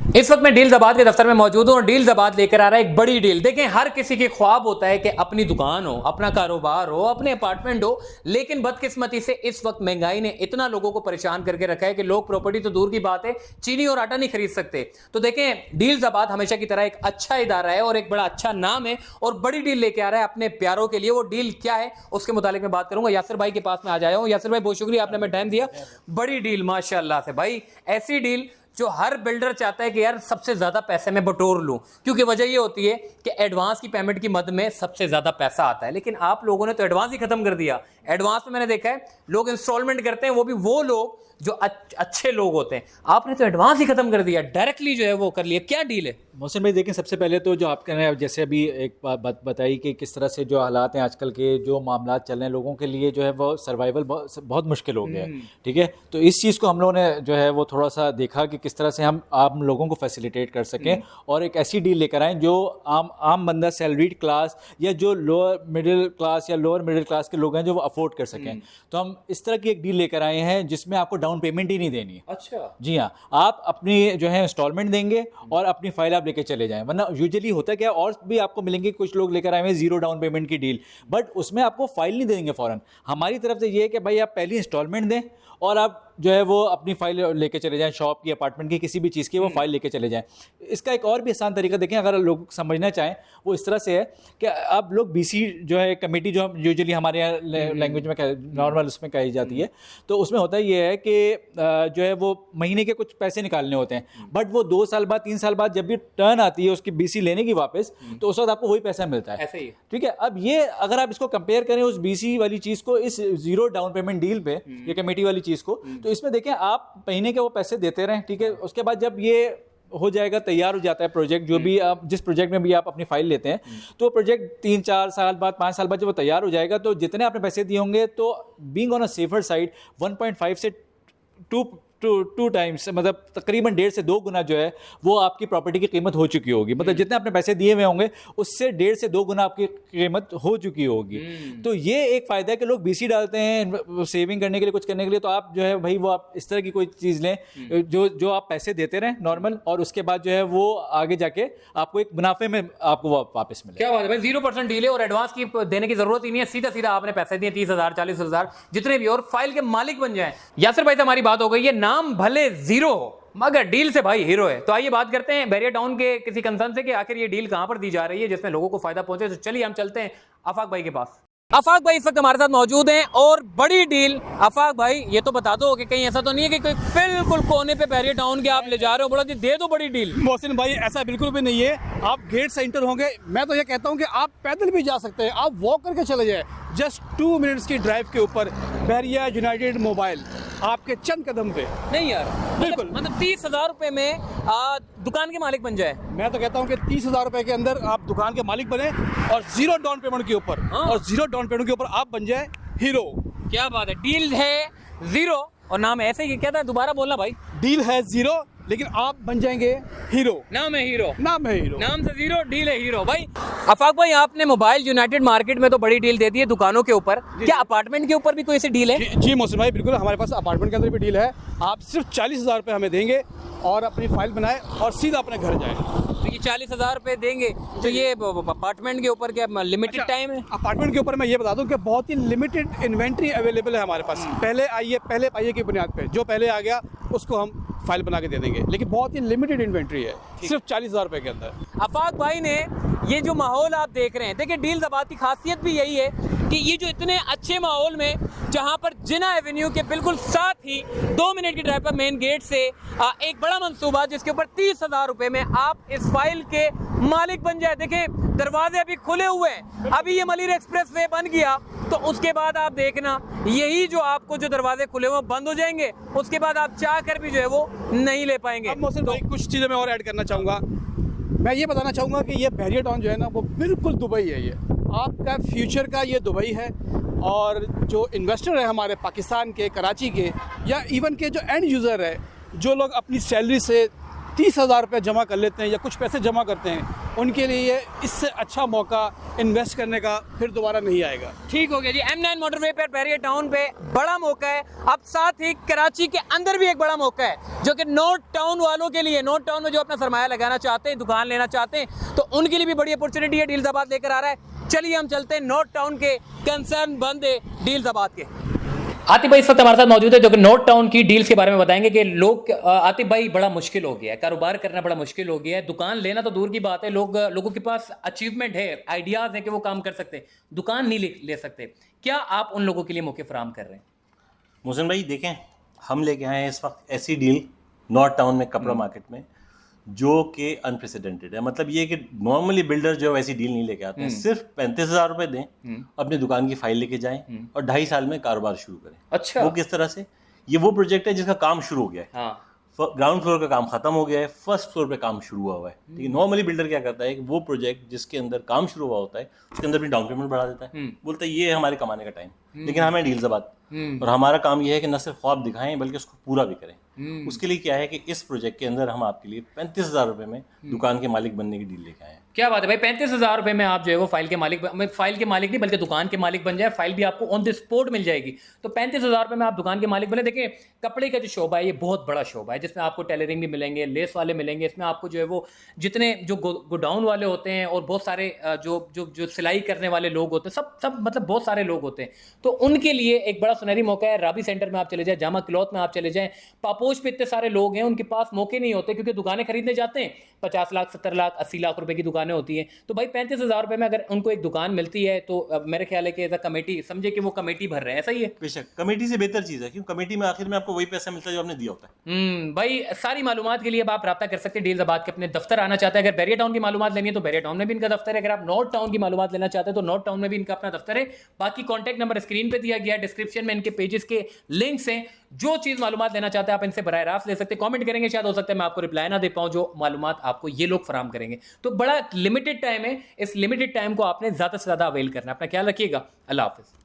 इस वक्त मैं डील ज़बाद के दफ्तर में मौजूद हूं और डील ज़बाद लेकर आ रहा है एक बड़ी डील। देखें, हर किसी के ख्वाब होता है कि अपनी दुकान हो, अपना कारोबार हो, अपने अपार्टमेंट हो, लेकिन बदकिस्मती से इस वक्त महंगाई ने इतना लोगों को परेशान करके रखा है कि लोग प्रॉपर्टी तो दूर की बात है, चीनी और आटा नहीं खरीद सकते। तो देखें, डील ज़बाद हमेशा की तरह एक अच्छा इदारा है और एक बड़ा अच्छा नाम है और बड़ी डील लेके आ रहा है अपने प्यारों के लिए। वो डील क्या है उसके मुतालिक मैं बात करूंगा। यासिर भाई के पास में आ जाया हूं। यासिर भाई, बहुत शुक्रिया, आपने हमें टाइम दिया। बड़ी डील माशाल्लाह से भाई, ऐसी डील जो हर बिल्डर चाहता है कि यार सबसे ज्यादा पैसे में बटोर लूं, क्योंकि वजह ये होती है कि एडवांस की पेमेंट की मद में सबसे ज्यादा पैसा आता है। लेकिन आप लोगों ने तो एडवांस ही खत्म कर दिया। एडवांस में मैंने देखा है लोग इंस्टॉलमेंट करते हैं, वो भी वो लोग जो अच्छे लोग होते हैं। आपने तो एडवांस ही खत्म कर दिया, डायरेक्टली जो है वो कर लिया। क्या डील है मोहसिन भाई? देखें, सबसे पहले तो जो आपने जैसे अभी एक बात बताई कि किस तरह से जो हालात हैं आजकल के, जो मामला चल रहे हैं लोगों के लिए, जो है वो सर्वाइवल बहुत मुश्किल हो गया है। ठीक है, तो इस चीज़ को हम लोगों ने जो है वो थोड़ा सा देखा कि किस तरह से हम आम लोगों को फैसिलिटेट कर सकें और एक ऐसी डील लेकर आएँ जो आम बंदा, सैलरीड क्लास या जो लोअर मिडिल क्लास या लोअर मिडिल क्लास के लोग हैं जो वो अफोर्ड कर सकें। तो हम इस तरह की एक डील लेकर आए हैं जिसमें आपको डाउन पेमेंट ही नहीं देनी। अच्छा जी हाँ, आप अपनी जो है इंस्टॉलमेंट देंगे और अपनी फाइल आप लेके चले जाएं। वरना यूजुअली होता है क्या, और भी आपको मिलेंगे कुछ लोग लेकर आए हैं जीरो डाउन पेमेंट की डील, बट उसमें आपको फाइल नहीं देंगे फौरन। हमारी तरफ से ये है कि भाई आप पहली इंस्टॉलमेंट दें और आप जो है वो अपनी फाइल लेके चले जाएं, शॉप की, अपार्टमेंट की, किसी भी चीज़ की वो फाइल लेके चले जाएं। इसका एक और भी आसान तरीका देखें, अगर लोग समझना चाहें, वो इस तरह से है कि अब लोग बीसी जो है कमेटी, जो यूजुअली हमारे यहाँ लैंग्वेज में नॉर्मल उसमें कही जाती है, तो उसमें होता ये है कि जो है वो महीने के कुछ पैसे निकालने होते हैं, बट वो 2 साल बाद 3 साल बाद जब भी टर्न आती है उसकी बीसी लेने की वापस, तो उस वक्त आपको वही पैसा मिलता है। ऐसे ही। ठीक है, अब ये अगर आप इसको कंपेयर करें उस बीसी वाली चीज़ को इस जीरो डाउन पेमेंट डील पे, ये कमेटी वाली चीज़ को, तो इसमें देखें आप महीने के वो पैसे देते रहें। ठीक है, उसके बाद जब ये हो जाएगा, तैयार हो जाता है प्रोजेक्ट, जो भी आप जिस प्रोजेक्ट में भी आप अपनी फाइल लेते हैं, तो प्रोजेक्ट 3-4 साल बाद, 5 साल बाद जब वो तैयार हो जाएगा, तो जितने आपने पैसे दिए होंगे, तो being on a safer side 1.5 से 2 टाइम्स, मतलब तकरीबन 1.5 से 2 गुना जो है वो आपकी प्रॉपर्टी की कीमत हो चुकी होगी। मतलब जितने आपने पैसे दिए हुए होंगे उससे 1.5 से 2 गुना आपकी कीमत हो चुकी होगी। तो ये एक फ़ायदा है कि लोग बीसी डालते हैं सेविंग करने के लिए, कुछ करने के लिए। तो आप जो है भाई वो आप इस तरह की कोई चीज़ लें जो आप पैसे देते रहें नॉर्मल, और उसके बाद जो है वो आगे जाके आपको एक मुनाफे में आपको वो वापस मिले। क्या बात है भाई, 0% डील है और एडवांस की देने की जरूरत ही नहीं है। सीधा सीधा आपने पैसे दिए, 30,000 40,000 जितने भी, और फाइल के मालिक बन जाएं। यासिर भाई से हमारी बात हो गई है। नाम भले जीरो हो मगर डील से भाई हीरो है। तो आइए बात करते हैं बैरियर टाउन के किसी कंसर्न से कि आखिर ये डील कहां पर दी जा रही है जिसमें लोगों को फायदा पहुंचे। तो चलिए हम चलते हैं आफाक भाई के पास। आफाक भाई इस वक्त हमारे साथ मौजूद हैं और बड़ी डील। आफाक भाई, ये तो बता दो कि कहीं ऐसा तो नहीं है कि कोई बिल्कुल कोने पे बैरियर टाउन के आप ले जा रहे हो, बोला जी दे दो बड़ी डील। मोहसिन भाई, ऐसा बिल्कुल भी नहीं है। आप गेट से इंटर होंगे, मैं तो ये कहता हूँ कि आप पैदल भी जा सकते हैं, आप वॉक करके चले जाए। जस्ट 2 मिनट्स की ड्राइव के ऊपर बैरिया यूनाइटेड मोबाइल आपके चंद कदम पे। नहीं यार, बिल्कुल। मतलब 30,000 रुपए में दुकान के मालिक बन जाए। मैं तो कहता हूँ कि 30,000 रुपए के अंदर आप दुकान के मालिक बने और जीरो डाउन पेमेंट के ऊपर, और जीरो डाउन पेमेंट के ऊपर आप बन जाए हीरो। क्या बात है, डील है जीरो और नाम ऐसे ही, क्या था दोबारा बोलना भाई। डील है जीरो लेकिन आप बन जाएंगे हीरो। नाम है हीरो, नाम है हीरो, नाम से जीरो, डील है हीरो। भाई आफाक भाई, आपने मोबाइल यूनाइटेड मार्केट में तो बड़ी डील दे दी है दुकानों के ऊपर, क्या अपार्टमेंट के ऊपर भी कोई ऐसी डील है? जी मोहसिन भाई, बिल्कुल हमारे पास अपार्टमेंट के अंदर भी डील है। आप सिर्फ 40,000 रुपये हमें देंगे और अपनी फाइल बनाए और सीधा अपने घर जाए। तो ये 40,000 रुपये देंगे, तो ये अपार्टमेंट के ऊपर क्या लिमिटेड टाइम है? अपार्टमेंट के ऊपर मैं ये बता दूं कि बहुत ही लिमिटेड इन्वेंट्री अवेलेबल है हमारे पास। पहले पाइए की बुनियाद पे जो पहले आ गया उसको हम फाइल बना के दे देंगे, लेकिन बहुत ही लिमिटेड इन्वेंट्री है, सिर्फ 40,000 रुपये के अंदर। आफाक भाई ने ये जो माहौल आप देख रहे हैं, देखिए डील ज़बाद की खासियत भी यही है कि ये जो इतने अच्छे माहौल में, जहाँ पर जिना एवेन्यू के बिल्कुल साथ ही 2 मिनट की ड्राइव पर मेन गेट से एक बड़ा मंसूबा जिसके ऊपर 30,000 रुपये में आप इस फाइल के मालिक बन जाए। देखिए दरवाजे अभी खुले हुए हैं, अभी ये मलिर एक्सप्रेस वे बन गया तो उसके बाद आप देखना यही जो आपको जो दरवाजे खुले हुए बंद हो जाएंगे, उसके बाद आप चाह कर भी जो है वो नहीं ले पाएंगे। अब मोहसिन भाई, कुछ चीज़ें मैं और ऐड करना चाहूँगा। मैं ये बताना चाहूँगा कि ये बैरियर टाउन जो है ना, वो बिल्कुल दुबई है। ये आपका फ्यूचर का ये दुबई है। और जो इन्वेस्टर है हमारे पाकिस्तान के, कराची के, या इवन के जो एंड यूज़र है, जो लोग अपनी सैलरी से 30,000 रुपये जमा कर लेते हैं या कुछ पैसे जमा करते हैं, उनके लिए इससे अच्छा मौका इन्वेस्ट करने का फिर दोबारा नहीं आएगा। ठीक हो गया जी। M9 मोटरवे पर बैरियर टाउन पे बड़ा मौका है। अब साथ ही कराची के अंदर भी एक बड़ा मौका है जो कि नॉर्थ टाउन वालों के लिए, नॉर्थ टाउन में जो अपना सरमाया लगाना चाहते हैं, दुकान लेना चाहते हैं, तो उनके लिए भी बड़ी अपॉर्चुनिटी है। डील्साबाद लेकर आ रहा है। चलिए हम चलते हैं नॉर्थ टाउन के कंसर्न बंदे डील्साबाद के। आतिफ भाई इस वक्त हमारे साथ मौजूद है जो कि नॉर्थ टाउन की डील्स के बारे में बताएंगे कि लोग, आतिफ भाई, बड़ा मुश्किल हो गया है, कारोबार करना बड़ा मुश्किल हो गया है, दुकान लेना तो दूर की बात है, लोगों के पास अचीवमेंट है, आइडियाज हैं कि वो काम कर सकते हैं, दुकान नहीं ले सकते। क्या आप उन लोगों के लिए मौके फराहम कर रहे हैं? मोहसिन भाई देखें, हम लेके आए हैं इस वक्त ऐसी डील नॉर्थ टाउन में कपड़ा मार्केट में जो कि अनप्रेसिडेंटेड है। मतलब ये कि नॉर्मली बिल्डर जो वैसी डील नहीं लेके आते हैं। सिर्फ 35,000 रुपए दें, अपनी दुकान की फाइल लेके जाएं और 2.5 साल में कारोबार शुरू करें। अच्छा, वो किस तरह से? ये वो प्रोजेक्ट है जिसका काम शुरू हो गया है। हाँ, ग्राउंड फ्लोर का काम खत्म हो गया है, फर्स्ट फ्लोर पे काम शुरू हुआ है। ठीक है, नॉर्मली बिल्डर क्या करता है कि वो प्रोजेक्ट जिसके अंदर काम शुरू हुआ होता है उसके अंदर अपनी डाउन पेमेंट बढ़ा देता है, बोलता है ये है हमारे कमाने का टाइम। लेकिन हमें डील्साबाद और हमारा काम ये है कि न सिर्फ ख्वाब दिखाएं बल्कि उसको पूरा भी करें। उसके लिए क्या है कि इस प्रोजेक्ट के अंदर हम आपके लिए 35,000 रुपए में दुकान के मालिक बनने की डील लेके आए हैं। क्या बात है भाई। 35,000 रुपए में आप जो है वो फाइल के मालिक नहीं बल्कि दुकान के मालिक बन जाए। फाइल भी आपको ऑन द स्पॉट मिल जाएगी। तो 35,000 रुपए में आप दुकान के मालिक बने। देखिए, कपड़े का जो शोबा है ये बहुत बड़ा शोबा है जिसमें आपको टेलरिंग भी मिलेंगे, लेस वाले मिलेंगे, इसमें आपको जो है वो जितने जो गोडाउन वाले होते हैं और बहुत सारे जो सिलाई करने वाले लोग होते हैं, सब मतलब बहुत सारे लोग होते हैं। तो उनके लिए एक बड़ा सुनहरी मौका है। राबी सेंटर में आप चले जाएं, जामा क्लॉथ में आप चले जाएं, पापोश पे इतने सारे लोग हैं, उनके पास मौके नहीं होते क्योंकि दुकानें खरीदने जाते हैं। 50 लाख, 70 लाख, 80 लाख रुपए की दुकानें होती हैं। तो भाई 35,000 रुपए में अगर उनको एक दुकान मिलती है तो मेरे ख्याल है कि एज अ कमेटी समझे कि वो कमेटी भर रहे हैं। ऐसा ही है? बेशक कमेटी से बेहतर चीज़ है क्योंकि कमेटी में आखिर में आपको वही पैसा मिलता है जो आपने दिया होता है। भाई सारी मालूमात के लिए अब आप रब्ता कर सकते हैं डील्साबाद के अपने दफ्तर आना चाहते हैं। अगर बैरियर टाउन की मालूमात लेनी है तो बैरियर टाउन में भी इनका दफ्तर है। अगर आप नॉर्थ टाउन की मालूमात लेना चाहते हैं तो नॉर्थ टाउन में भी इनका अपना दफ्तर है। बाकी कॉन्टैक्ट नंबर स्क्रीन पे दिया गया है, डिस्क्रिप्शन में इनके पेजेस के लिंक्स हैं। जो चीज़ मालूमात लेना चाहते हैं आप इनसे बराह रास्त ले सकते हैं। कमेंट करेंगे, शायद हो सकता है मैं आपको रिप्लाई ना दे पाऊं जो मालूमात आपको ये लोग फराहम करेंगे। तो बड़ा लिमिटेड टाइम है, इस लिमिटेड टाइम को आपने ज़्यादा से ज़्यादा अवेल करना है। अपना ख्याल रखिएगा। अल्लाह हाफिज़।